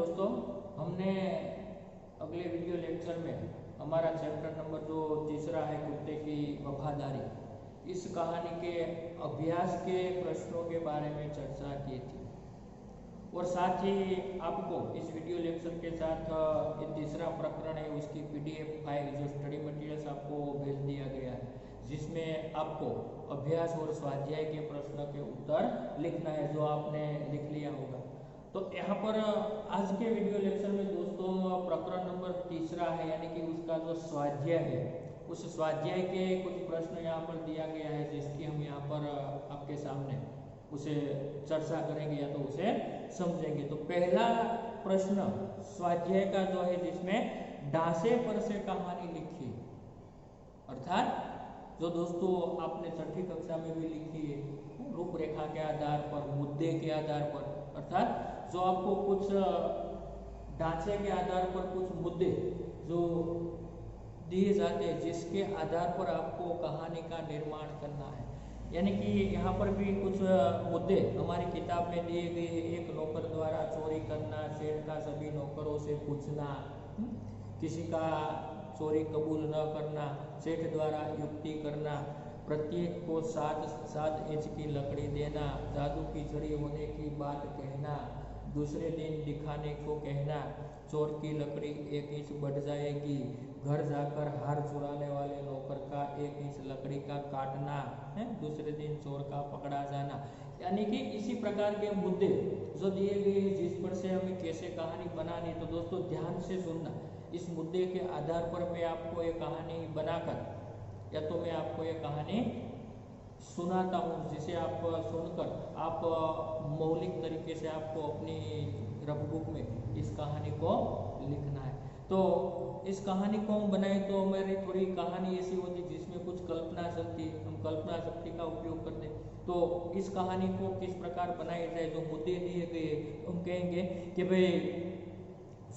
दोस्तों, हमने अगले वीडियो लेक्चर में हमारा चैप्टर नंबर जो तीसरा है कुत्ते की वफादारी, इस कहानी के अभ्यास के प्रश्नों के बारे में चर्चा की थी। और साथ ही आपको इस वीडियो लेक्चर के साथ ये तीसरा प्रकरण है उसकी PDF फाइल जो स्टडी मटेरियल्स आपको भेज दिया गया है, जिसमें आपको अभ्यास और स्वाध्याय के प्रश्न के उत्तर लिखना है जो आपने लिख लिया होगा। तो यहाँ पर आज के वीडियो लेक्चर में दोस्तों प्रकरण नंबर तीसरा है, यानी कि उसका जो स्वाध्याय है, उस स्वाध्याय के कुछ प्रश्न यहाँ पर दिया गया है जिसकी हम यहाँ पर आपके सामने उसे चर्चा करेंगे या तो उसे समझेंगे। तो पहला प्रश्न स्वाध्याय का जो है जिसमें ढांचे पर से कहानी लिखी, अर्थात जो दोस्तों आपने छठी कक्षा में भी लिखी है, रूपरेखा के आधार पर, मुद्दे के आधार पर, अर्थात जो आपको कुछ ढांचे के आधार पर कुछ मुद्दे जो दिए जाते हैं जिसके आधार पर आपको कहानी का निर्माण करना है। यानी कि यहाँ पर भी कुछ मुद्दे हमारी किताब में दिए गए हैं। एक नौकर द्वारा चोरी करना, सेठ का सभी नौकरों से पूछना, किसी का चोरी कबूल न करना, सेठ द्वारा युक्ति करना, प्रत्येक को 7 इंच की लकड़ी देना, जादू की छड़ी होने की बात कहना, दूसरे दिन दिखाने को कहना, चोर की लकड़ी 1 इंच बढ़ जाएगी, घर जाकर हार चुराने वाले नौकर का 1 इंच लकड़ी का काटना है, दूसरे दिन चोर का पकड़ा जाना। यानी कि इसी प्रकार के मुद्दे जो दिए गए हैं जिस पर से हमें कैसे कहानी बनानी। तो दोस्तों ध्यान से सुनना, इस मुद्दे के आधार पर मैं आपको ये कहानी बनाकर या तो मैं आपको ये कहानी सुनाता हूँ, जिसे आप सुनकर आप मौलिक तरीके से आपको अपनी रफ बुक में इस कहानी को लिखना है। तो इस कहानी को हम बनाए तो मेरी थोड़ी कहानी ऐसी होती जिसमें कुछ कल्पना शक्ति, हम कल्पना शक्ति का उपयोग करते। तो इस कहानी को किस प्रकार बनाया जाए, जो मुद्दे दिए गए हम कहेंगे कि भाई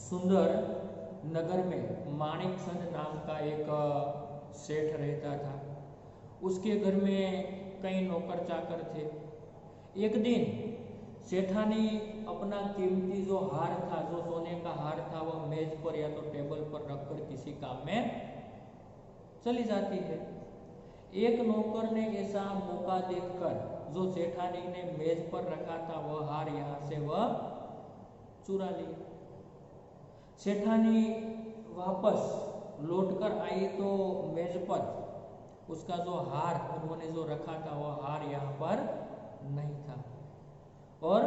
सुंदर नगर में माणिक चंद नाम का एक सेठ रहता था। उसके घर में कई नौकर चाकर थे। एक दिन सेठानी अपना कीमती जो हार था, जो सोने का हार था, वह मेज पर या तो टेबल पर रखकर किसी काम में चली जाती है। एक नौकर ने ऐसा मौका देखकर जो सेठानी ने मेज पर रखा था वह हार यहाँ से वह चुरा लिया। सेठानी वापस लौटकर आई तो मेज पर उसका जो हार उन्होंने जो रखा था वह हार यहाँ पर नहीं था। और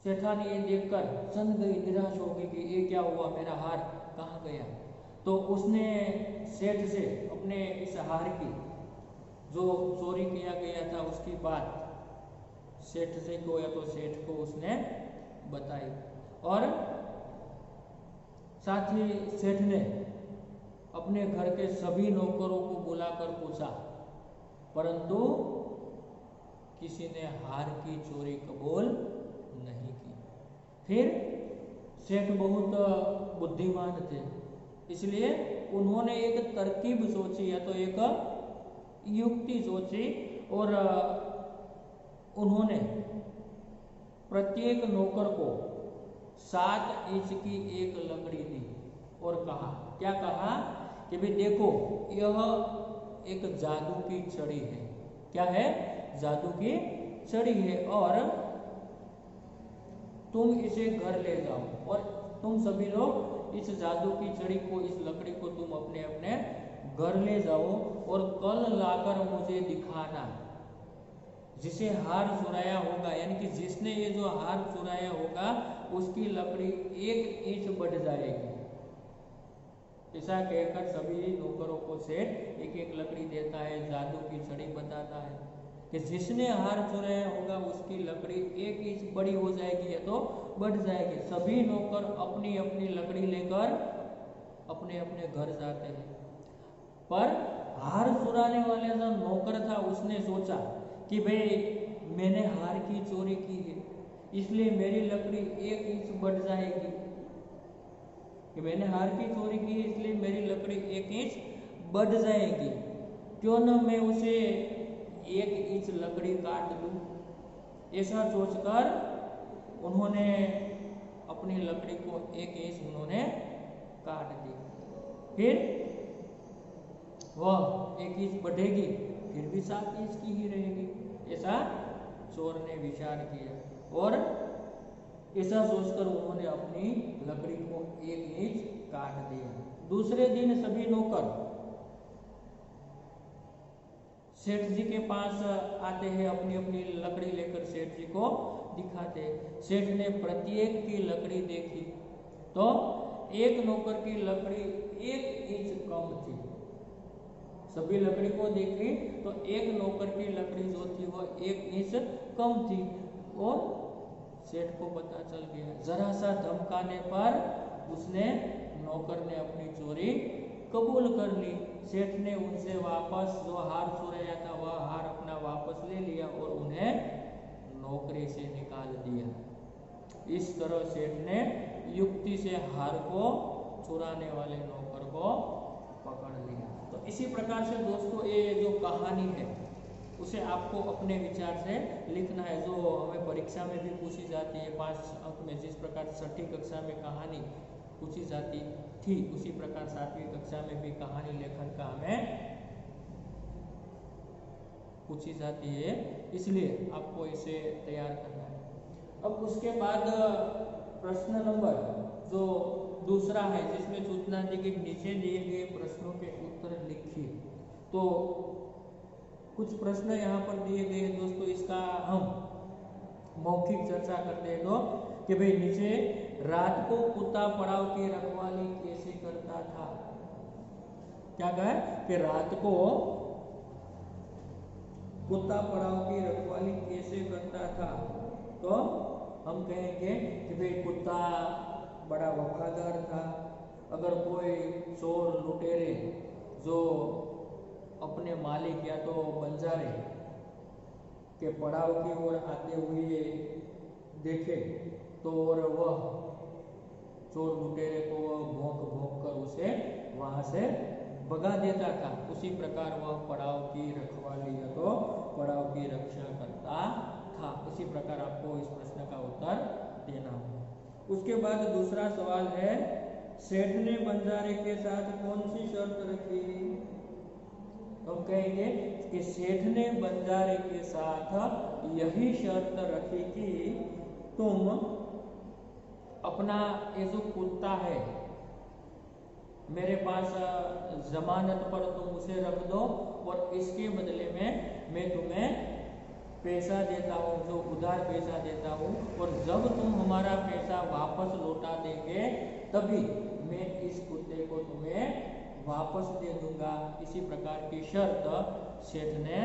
सेठानी ये देखकर चंद गई, निराश हो गई कि ये क्या हुआ, मेरा हार कहाँ गया। तो उसने सेठ से अपने इस हार की जो चोरी किया गया था उसकी बात सेठ से को या तो सेठ को उसने बताई। और साथ ही सेठ ने अपने घर के सभी नौकरों को बुलाकर पूछा, परंतु किसी ने हार की चोरी कबूल नहीं की। फिर सेठ बहुत बुद्धिमान थे, इसलिए उन्होंने एक तरकीब सोची या तो एक युक्ति सोची और उन्होंने प्रत्येक नौकर को 7 इंच की एक लकड़ी दी और कहा, क्या कहा कि भाई देखो यह एक जादू की छड़ी है। क्या है? जादू की छड़ी है और तुम इसे घर ले जाओ और तुम सभी लोग इस जादू की छड़ी को, इस लकड़ी को तुम अपने अपने घर ले जाओ और कल लाकर मुझे दिखाना। जिसे हार चुराया होगा, यानी कि जिसने ये जो हार चुराया होगा उसकी लकड़ी 1 इंच बढ़ जाएगी। ऐसा कहकर सभी नौकरों को सेठ एक एक लकड़ी देता है, जादू की छड़ी बताता है कि जिसने हार चुराया होगा उसकी लकड़ी 1 इंच बड़ी हो जाएगी या तो बढ़ जाएगी। सभी नौकर अपनी अपनी लकड़ी लेकर अपने अपने घर जाते हैं। पर हार चुराने वाले जो नौकर था उसने सोचा कि भाई मैंने हार की चोरी की है, इसलिए मेरी लकड़ी 1 इंच बढ़ जाएगी। कि मैंने हार की चोरी की है इसलिए मेरी लकड़ी 1 इंच बढ़ जाएगी, क्यों न मैं उसे 1 इंच लकड़ी काट लूं। ऐसा सोचकर उन्होंने अपनी लकड़ी को 1 इंच उन्होंने काट दी, फिर वह 1 इंच बढ़ेगी, फिर भी 7 इंच की ही रहेगी। ऐसा चोर ने विचार किया और ऐसा सोचकर उन्होंने अपनी लकड़ी को 1 इंच काट दिया। दूसरे दिन सभी नौकर सेठ जी के पास आते हैं, अपनी अपनी लकड़ी लेकर सेठ जी को दिखाते। सेठ ने प्रत्येक की लकड़ी देखी तो एक नौकर की लकड़ी 1 इंच कम थी। सभी लकड़ी को देखी तो एक नौकर की लकड़ी जो थी वह 1 इंच कम थी और सेठ को पता चल गया। जरा सा धमकाने पर उसने नौकर ने अपनी चोरी कबूल कर ली। सेठ ने उनसे वापस जो हार चुराया था वह हार अपना वापस ले लिया और उन्हें नौकरी से निकाल दिया। इस तरह सेठ ने युक्ति से हार को चुराने वाले नौकर को पकड़ लिया। तो इसी प्रकार से दोस्तों ये जो कहानी है उसे आपको अपने विचार से लिखना है, जो हमें परीक्षा में भी पूछी जाती है 5 अंक में। जिस प्रकार 6ठी कक्षा में कहानी पूछी जाती थी उसी प्रकार 7वीं कक्षा में भी कहानी लेखन का हमें पूछी जाती है, इसलिए आपको इसे तैयार करना है। अब उसके बाद प्रश्न नंबर जो दूसरा है जिसमें सूचना दी कि नीचे दिए गए प्रश्नों के उत्तर लिखिए। तो कुछ प्रश्न यहाँ पर दिए गए हैं दोस्तों, इसका हम मौखिक चर्चा करते हैं। तो कि भाई नीचे रात को कुत्ता पड़ाव की रखवाली कैसे करता था। क्या कहा है कि रात को कुत्ता पड़ाव की रखवाली कैसे करता था। तो हम कहेंगे कि भाई कुत्ता बड़ा वफादार था। अगर कोई चोर लुटेरे जो अपने मालिक या तो बंजारे के पड़ाव की ओर आते हुए देखे तो और वह चोर लुटेरे को भौंक भौंक कर उसे वहां से भगा देता था, उसी प्रकार वह पड़ाव की रखवाली या तो पड़ाव की रक्षा करता था। इसी प्रकार आपको इस प्रश्न का उत्तर देना होगा। उसके बाद दूसरा सवाल है, सेठ ने बंजारे के साथ कौन सी शर्त रखी। हम कहेंगे कि सेठ ने बंजारे के साथ यही शर्त रखी कि तुम अपना ये जो कुत्ता है मेरे पास जमानत पर तुम उसे रख दो और इसके बदले में मैं तुम्हें पैसा देता हूँ, जो उधार पैसा देता हूँ, और जब तुम हमारा पैसा वापस लौटा देंगे तभी मैं इस कुत्ते को तुम्हें वापस दे दूंगा। इसी प्रकार की शर्त सेठ ने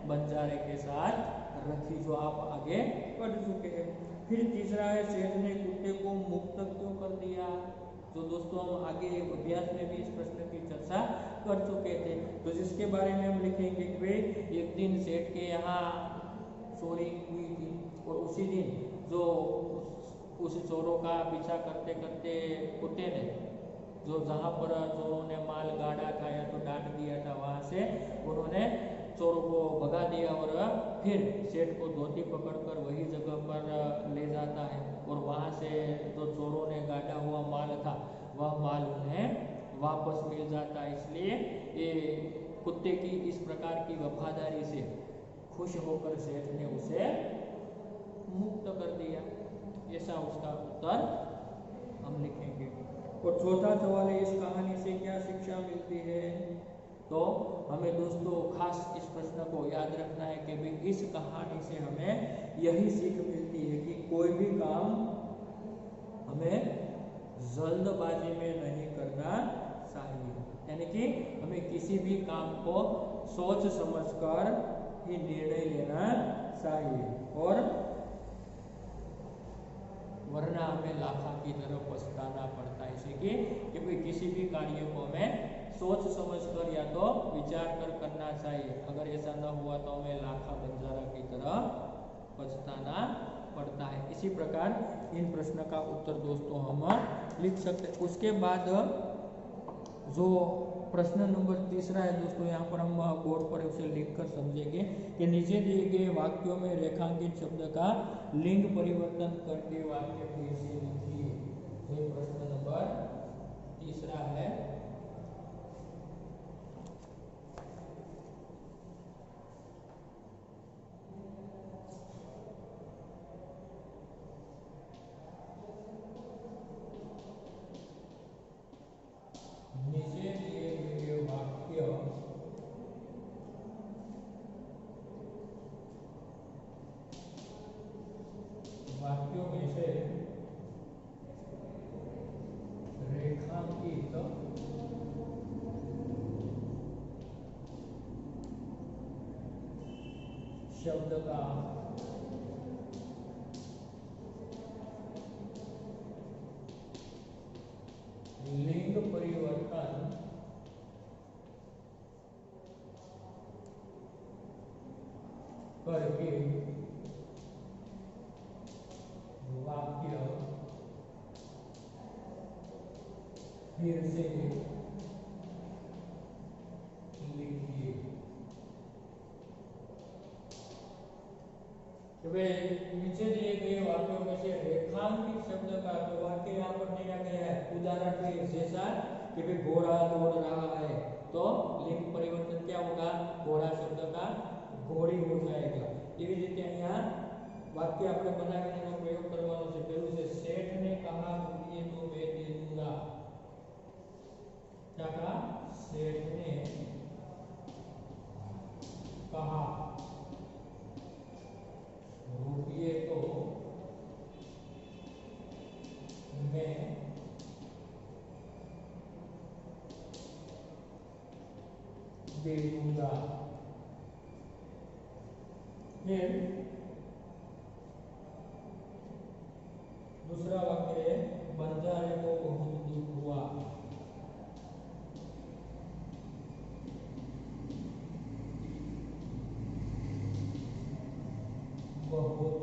बंजारे के साथ रखी, जो आप आगे पढ़ चुके हैं। फिर तीसरा है, सेठ ने कुत्ते को मुक्त क्यों कर दिया। जो दोस्तों हम आगे अभ्यास में भी इस प्रश्न की चर्चा कर चुके थे। तो जिसके बारे में हम लिखेंगे कि भाई एक दिन सेठ के यहाँ चोरी हुई थी और उसी दिन जो उस चोरों का पीछा करते करते कुत्ते ने जो जहाँ पर चोरों ने माल गाड़ा था या तो डांट दिया था वहाँ से उन्होंने चोरों को भगा दिया और फिर सेठ को धोती पकड़कर वही जगह पर ले जाता है और वहाँ से जो चोरों ने गाड़ा हुआ माल था वह माल उन्हें वापस मिल जाता है। इसलिए ये कुत्ते की इस प्रकार की वफादारी से खुश होकर सेठ ने उसे मुक्त कर दिया। ऐसा उसका उत्तर हम लिखेंगे। और चौथा सवाल है, इस कहानी से क्या शिक्षा मिलती है। तो हमें दोस्तों खास इस प्रश्न को याद रखना है कि भी इस कहानी से हमें यही सीख मिलती है कि कोई भी काम हमें जल्दबाजी में नहीं करना चाहिए, यानी कि हमें किसी भी काम को सोच समझकर ही निर्णय लेना चाहिए और वरना हमें लाखा की तरफ पछताना पड़ता है। इसे कि भाई किसी भी कार्य को हमें सोच समझकर या तो विचार कर करना चाहिए। अगर ऐसा न हुआ तो हमें लाखा बंजारा की तरह पछताना पड़ता है। इसी प्रकार इन प्रश्न का उत्तर दोस्तों हम लिख सकते हैं। उसके बाद जो प्रश्न नंबर तीसरा है दोस्तों, यहाँ पर हम बोर्ड पर उसे लिख कर समझेंगे कि नीचे दिए गए वाक्यों में रेखांकित शब्द का लिंग परिवर्तन करके वाक्य फिर से लिखिए। ये प्रश्न नंबर तीसरा है। नीचे दिए गए वाक्यों में से रेखांकित शब्द का लिंग परिवर्तन करके वाक्य फिर से लिखिए। नीचे दिए गए वाक्यों में से रेखांकित शब्द का, तो वाक्य यहाँ पर दिया गया है उदाहरण के जैसा कि भाई घोड़ा दौड़ रहा है, तो लिंग परिवर्तन क्या होगा, घोड़ा शब्द का घोड़ी हो जाएगा। એવી રીતે અહીંયા વાક્ય આપણે બનાવીને એનો પ્રયોગ કરવાનો છે। પહેલું છે શેઠ ને कहा रुपये तो मैं दे दूंगा। क्या कहा, सेठ ने कहा रुपये तो मैं दे दूंगा। फिर दूसरा वाक्य है बंजारे को बहुत दुख हुआ। बहुत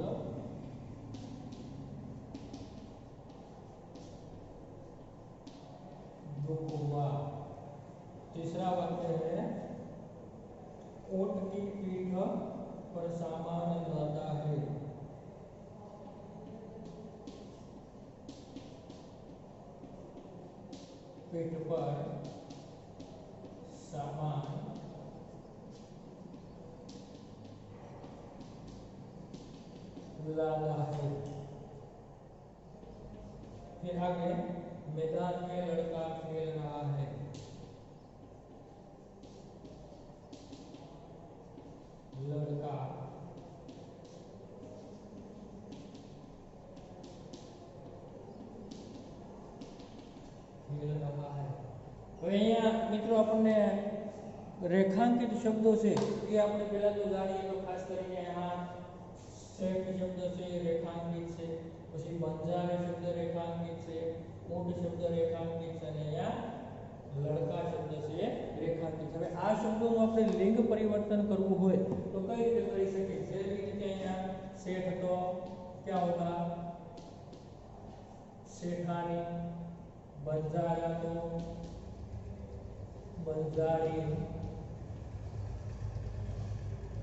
दुख हुआ। तीसरा वाक्य है ऊंट की पीठ पर सामान लादा है। पीठ पर सामान लादा है। फिर आगे मैदान में लड़का खेल रहा है। लड़का खेल रहा है। तो અહીંયા મિત્રો આપણને રેખાંકિત શબ્દો છે એ આપણે પહેલા તો જાણીએ તો ખાસ કરીને यहाँ सेठ शब्द से रेखांकित છે, પછી બંજારે શબ્દ રેખાંકિત છે, ऊंट शब्द रेखांकित છે અને અહીંયા लड़का शब्द से रेखांकित। હવે આ શબ્દોનું આપણે લિંગ પરિवर्तन કરવું હોય તો કઈ રીતે કરી શકીએ? જેવી રીતે અહીંયા सेठ तो क्या होगा, सेठानी, बंजारा तो बंजारी,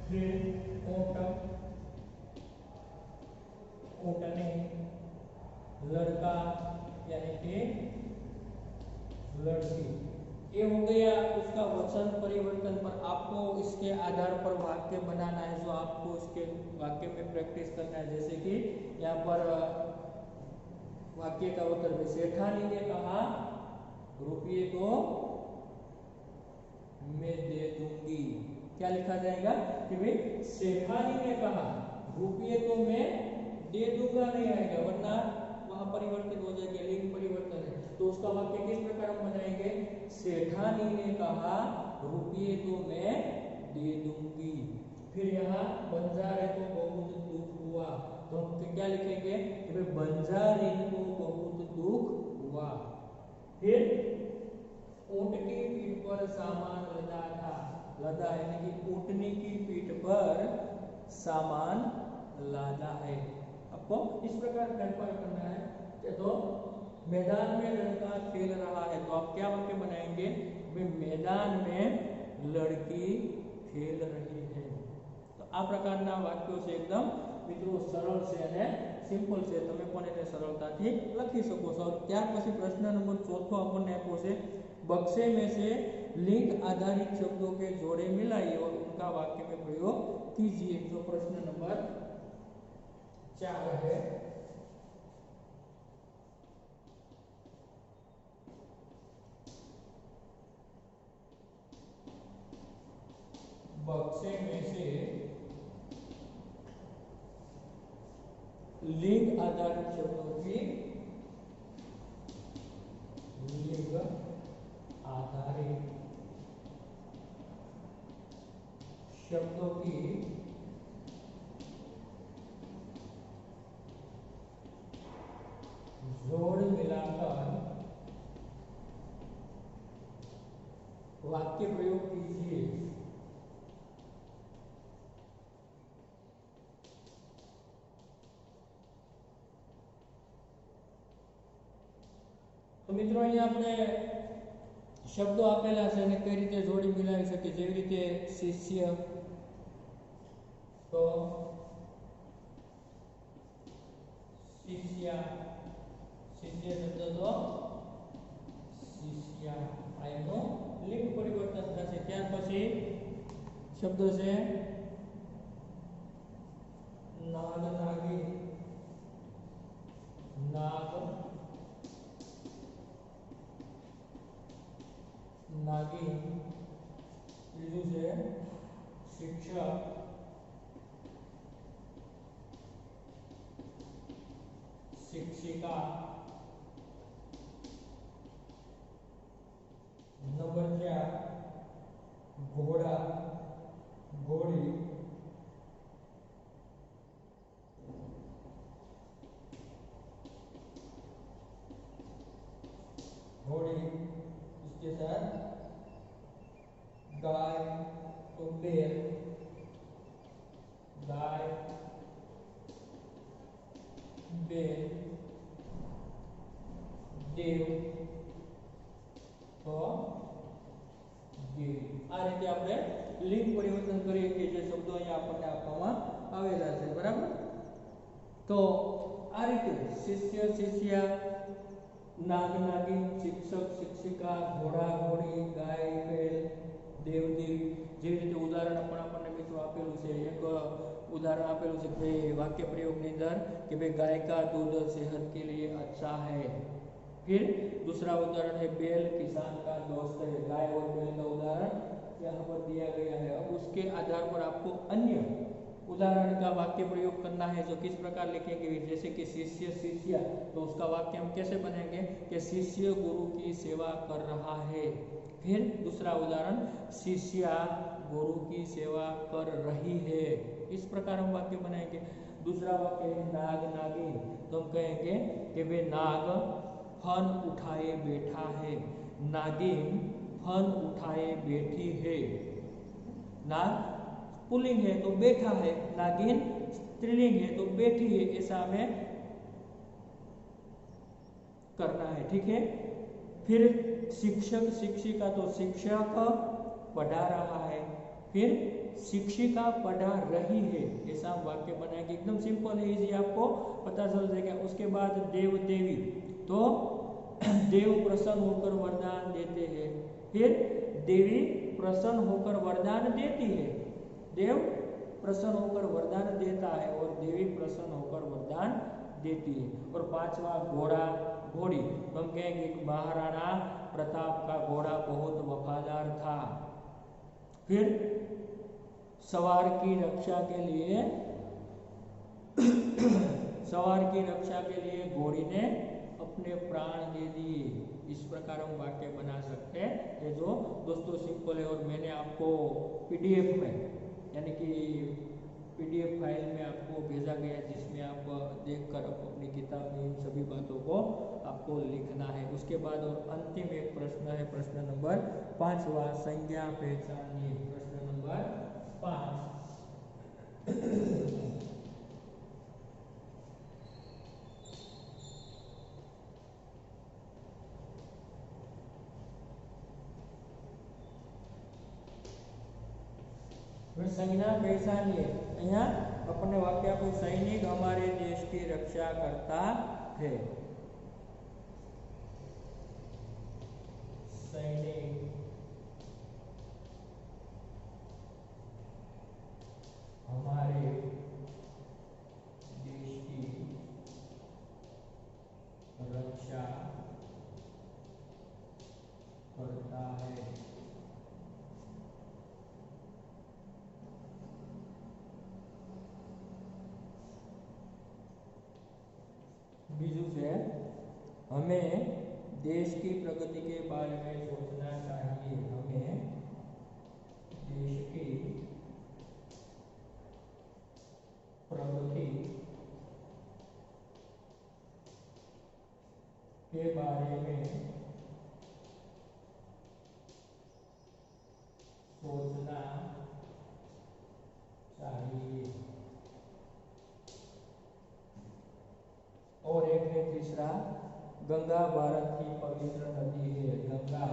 फिर ऊंट ऊंटनी, लड़का यानी कि लड़की। ये हो गया उसका वचन परिवर्तन। पर आपको इसके आधार पर वाक्य बनाना है, जो आपको इसके वाक्य में प्रैक्टिस करना है। जैसे कि यहाँ पर वाक्य का उत्तर में सेठानी ने कहा रुपये तो मैं दे दूंगी। क्या लिखा जाएगा कि भाई सेठानी ने कहा रुपये तो मैं दे दूंगा नहीं आएगा, वरना वहां परिवर्तित हो जाएगा, लिंग परिवर्तन है। तो उसका वाक्य किस प्रकार हम बनाएंगे, सेठानी ने कहा रुपये तो मैं दे दूंगी। फिर यहाँ बंजारे को बहुत दुख हुआ, तो हम क्या लिखेंगे कि भाई बंजारे को बहुत दुख हुआ। फिर ऊंट की पीठ पर सामान लदा था। लदा यानी कि ऊंटनी की पीठ पर सामान लादा है। आपको इस प्रकार फेरफार करना है। तो मैदान में लड़का खेल रहा है, तो आप क्या वाक्य बनाएंगे? मैदान में लड़की खेल रही है। तो आ प्रकारना वाक्यों से एकदम मित्रों सरल से અને સિમ્પલ છે, તમે પણ એને સરળતાથી લખી શકો છો। ત્યાર પછી પ્રશ્ન નંબર 4 આપણને આપ્યો છે, बक्से में से लिंग आधारित शब्दों के जोड़े मिलाइए और उनका वाक्य में प्रयोग कीजिए। जो प्रश्न नंबर 4 है, बक्से में से लिंग आधारित शब्दों की लिंग आधारित शब्दों की जोड़ मिलाकर वाक्य प्रयोग कीजिए। तो मित्रों अहीं आपणे शब्दों आपेला छे અને કઈ રીતે જોડી મિલાવી શકીએ, જેવી રીતે શિષ્ય, તો શિષ્યા, શિષ્ય શબ્દ તો શિષ્યા, આ એનું લિંગ પરિવર્તન થશે। ત્યાર પછી શબ્દ છે નાગ, નાગી, નાગ, नागिन, तीजू है शिक्षक, शिक्षिका, नंबर 4 घोड़ा, घोड़ी, घोड़ी, इसके साथ गाय, तो बैल, गाय, बैल, देव, तो देवी। आ रीते आपणे लिंग परिवर्तन करीए के जे शब्दों अहीं आपणे आपवामां आवेला छे, बराबर। तो आ रीते शिष्य, शिष्या, नाग, नागिन, शिक्षक, शिक्षिका, घोड़ा, घोड़ी, गाय, बैल, देव, देवी, जे रीते उदाहरण पण आपणे मित्रों आपेलुं छे। एक उदाहरण आपेलुं छे कि वाक्य प्रयोगनी अंदर कि भाई गाय का दूध सेहत के लिए अच्छा है। फिर दूसरा उदाहरण है बैल किसान का दोस्त है। गाय और बैल का उदाहरण यहाँ पर दिया गया है। अब उसके आधार पर आपको अन्य उदाहरण का वाक्य प्रयोग करना है, जो किस प्रकार लिखेंगे, जैसे कि शिष्य, शिष्या, तो उसका वाक्य हम कैसे बनेंगे कि शिष्य गुरु की सेवा कर रहा है। फिर दूसरा उदाहरण शिष्या गुरु की सेवा कर रही है। इस प्रकार हम वाक्य बनाएंगे। दूसरा वाक्य है नाग, नागिन, तो हम कहेंगे कि वे नाग फन उठाए बैठा है, नागिन फन उठाए बैठी है। नाग पुल्लिंग है तो बैठा है, नागिन स्त्रीलिंग है तो बैठी है, ऐसा हमें करना है, ठीक है। फिर शिक्षक, शिक्षिका, तो शिक्षक पढ़ा रहा है, फिर शिक्षिका पढ़ा रही है, ऐसा वाक्य बनाएंगे। एकदम सिंपल है, इजी, आपको पता चल जाएगा। उसके बाद देव, देवी, तो देव प्रसन्न होकर वरदान देते हैं, फिर देवी प्रसन्न होकर वरदान देती है। देव प्रसन्न होकर वरदान देता है और देवी प्रसन्न होकर वरदान देती है। और पांचवा घोड़ा, घोड़ी, तो हम कहेंगे कि महाराणा प्रताप का घोड़ा बहुत वफादार था। फिर सवार की रक्षा के लिए सवार की रक्षा के लिए घोड़ी ने अपने प्राण दे दिए। इस प्रकार हम वाक्य बना सकते हैं। ये जो दोस्तों सिंपल है, और मैंने आपको पीडीएफ में, यानी कि पीडीएफ फाइल में आपको भेजा गया, जिसमें आप देखकर अपनी किताब में इन सभी बातों को आपको लिखना है। उसके बाद और अंतिम एक प्रश्न है, प्रश्न नंबर 5वां, संज्ञा पहचानिए। प्रश्न नंबर 5, संज्ञा कैसा नहीं है अहिया अपने वाक्य आपको सैनिक हमारे देश की रक्षा करता है सैनिक हमारे देश की रक्षा करता है बीजू से हमें देश की प्रगति के बारे में सोचना चाहिए हमें देश की प्रगति के बारे में सोचना चाहिए और एक है तीसरा गंगा भारत की पवित्र नदी है गंगा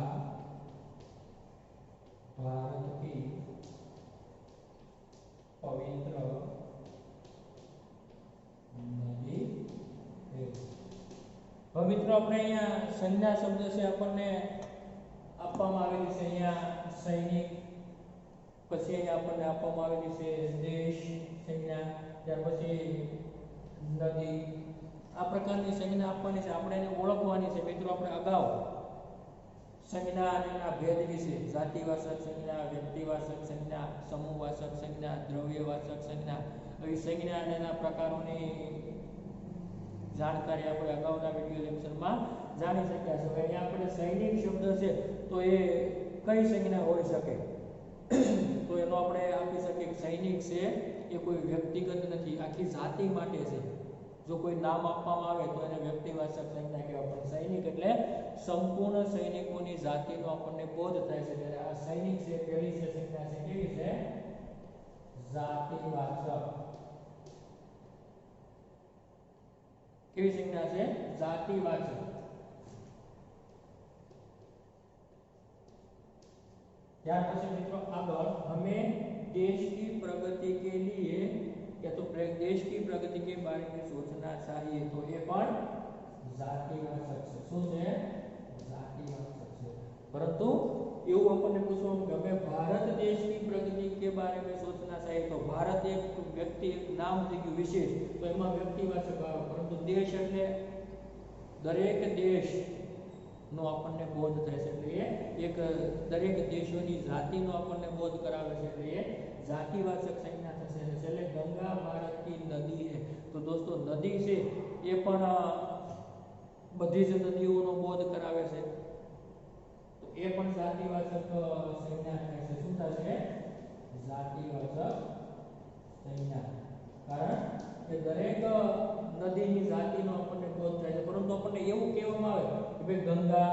भारत की पवित्र नदी है मित्रों अपने अहींया संज्ञा शब्द से अपने આપવામાં આવેલી છે અહીંયા સૈનિક પછી અહીંયા આપણને આપવામાં આવેલી છે દેશ સંજ્ઞા ત્યાર પછી નદી આ પ્રકારની સંજ્ઞા આપવાની છે આપણે એને ઓળખવાની છે મિત્રો આપણે અગાઉ સંજ્ઞા અને એના ભેદ વિશે જાતિવાચક સંજ્ઞા વ્યક્તિવાચક સંજ્ઞા સમૂહવાચક સંજ્ઞા દ્રવ્યવાચક સંજ્ઞા આવી સંજ્ઞા અને એના પ્રકારોની जानकारी આપણે અગાઉના વિડિયો લેક્ચરમાં જાણી શક્યા છે અહીંયા આપણે સૈનિક શબ્દ છે તો એ કઈ સંજ્ઞા હોઈ શકે તો એનો આપણે આપી શકીએ કે સૈનિક છે એ કોઈ વ્યક્તિગત નથી આખી જાતિ માટે છે જો કોઈ નામ આપવામાં આવે તો એને વ્યક્તિવાચક સંજ્ઞા કહેવાય પણ સૈનિક એટલે સંપૂર્ણ સૈનિકોની જાતિનો આપણને બોધ થાય છે ત્યારે આ સૈનિક છે પહેલી છે સંજ્ઞા છે કેવી છે જાતિવાચક केवी संज्ञा से जातिवाचक त्यार पछी मित्रों आगर हमें देश की प्रगति के लिए या तो देश की प्रगति के बारे में सोचना चाहिए तो ये पण जातिवाचक છે શું છે जातिवाचक છે परंतु એવું આપણને પૂછવામાં કે અમે ભારત દેશ की प्रगति के बारे में सोचना चाहिए तो भारत एक व्यक्ति एक नाम થઈ ગયું વિશેષ તો એમાં વ્યક્તિવાચક આવે પરંતુ દેશ એટલે દરેક દેશનો આપણને બોધ થાય છે એટલે એક દરેક દેશોની જાતિનો આપણને બોધ કરાવે છે એટલે એ જાતિવાચક સંજ્ઞા થશે અને છેલ્લે ગંગા ભારત की नदी है तो दोस्तों नदी છે એ પણ બધી જ નદીઓનો બોધ કરાવે છે તો એ પણ જાતિવાચક સંજ્ઞા થાય છે શું થશે જાતિવાચક संज्ञा कारण કે દરેક નદીની જાતિનો આપણને બોધ થાય છે પરંતુ આપણને એવું કહેવામાં આવે કે ભાઈ ગંગા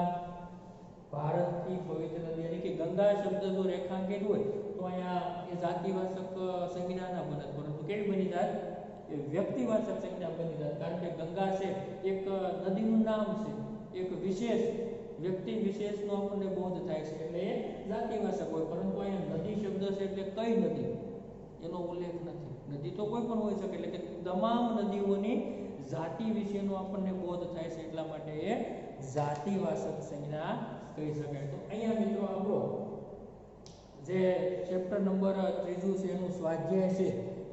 ભારતની પવિત્ર નદી એટલે કે ગંગા શબ્દ જો રેખાંકિત હોય તો અહીંયા એ જાતિવાચક સંજ્ઞા ના બને પરંતુ કેવી બની જાય એ વ્યક્તિવાચક સંજ્ઞા બની જાય કારણ કે ગંગા છે એક નદીનું નામ છે એક વિશેષ વ્યક્તિ વિશેષનો આપણને બોધ થાય છે એટલે એ જાતિવાચક હોય પરંતુ અહીંયા નદી શબ્દ છે એટલે કઈ નદી એનો ઉલ્લેખ નથી નદી તો કોઈ પણ હોઈ શકે એટલે કે તમામ નદીઓની જાતિ વિશેનો આપણને બોધ થાય છે એટલા માટે એ જાતિવાચક સંજ્ઞા કહી શકાય તો અહીંયા મિત્રો આપણો જે ચેપ્ટર નંબર 3 છે એનું સ્વાધ્યાય છે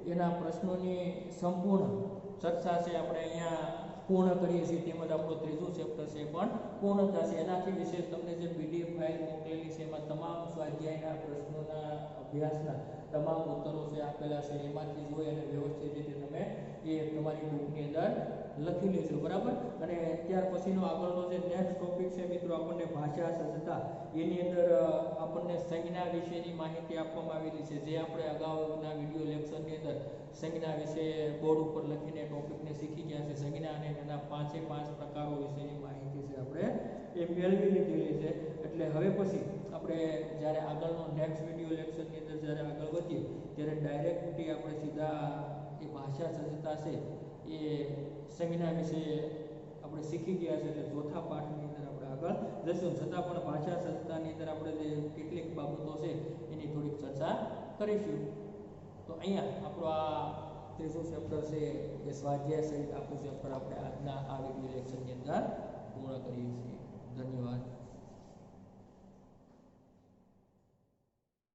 એના પ્રશ્નોની સંપૂર્ણ ચર્ચા છે આપણે અહીંયા પૂર્ણ કરીએ છીએ તેમજ આપણો ત્રીજું ચેપ્ટર છે પણ પૂર્ણ થશે એનાથી વિશેષ તમને જે પીડીએફ ફાઇલ મોકલેલી છે એમાં તમામ સ્વાધ્યાયના પ્રશ્નોના અભ્યાસના તમામ ઉત્તરો છે આપેલા છે એમાંથી જોઈ અને વ્યવસ્થિત રીતે તમે એ તમારી બુકની અંદર લખી લેજો બરાબર અને ત્યાર પછીનો આગળનો જે નેક્સ્ટ ટોપિક છે મિત્રો આપણને ભાષા સજ્જતા એની અંદર આપણને સંજ્ઞા વિશેની માહિતી આપવામાં આવેલી છે જે આપણે અગાઉના વિડિયો લેક્ચરની અંદર સંજ્ઞા વિશે બોર્ડ ઉપર લખીને ટોપિકને શીખી ગયા છે સંજ્ઞા અને એના 5 પ્રકારો વિશેની માહિતી છે આપણે એ મેળવી લીધેલી છે એટલે હવે પછી આપણે જ્યારે આગળનો નેક્સ્ટ વિડિયો લેક્ચરની અંદર જ્યારે આગળ વધીએ ત્યારે ડાયરેક્ટલી આપણે સીધા એ ભાષા સજ્જતા છે એ સંજ્ઞા વિશે આપણે શીખી ગયા છે એટલે ચોથા પાઠની અંદર આપણે આગળ જશું છતાં પણ ભાષા સજ્જતાની અંદર આપણે જે કેટલીક બાબતો છે એની થોડીક ચર્ચા કરીશું તો અહીંયા આપણો આ ત્રીજું ચેપ્ટર છે એ સ્વાધ્યાય સહિત આખું ચેપ્ટર આપણે આજના આ વિડિયો લેક્ચરની અંદર પૂર્ણ કરીએ છીએ.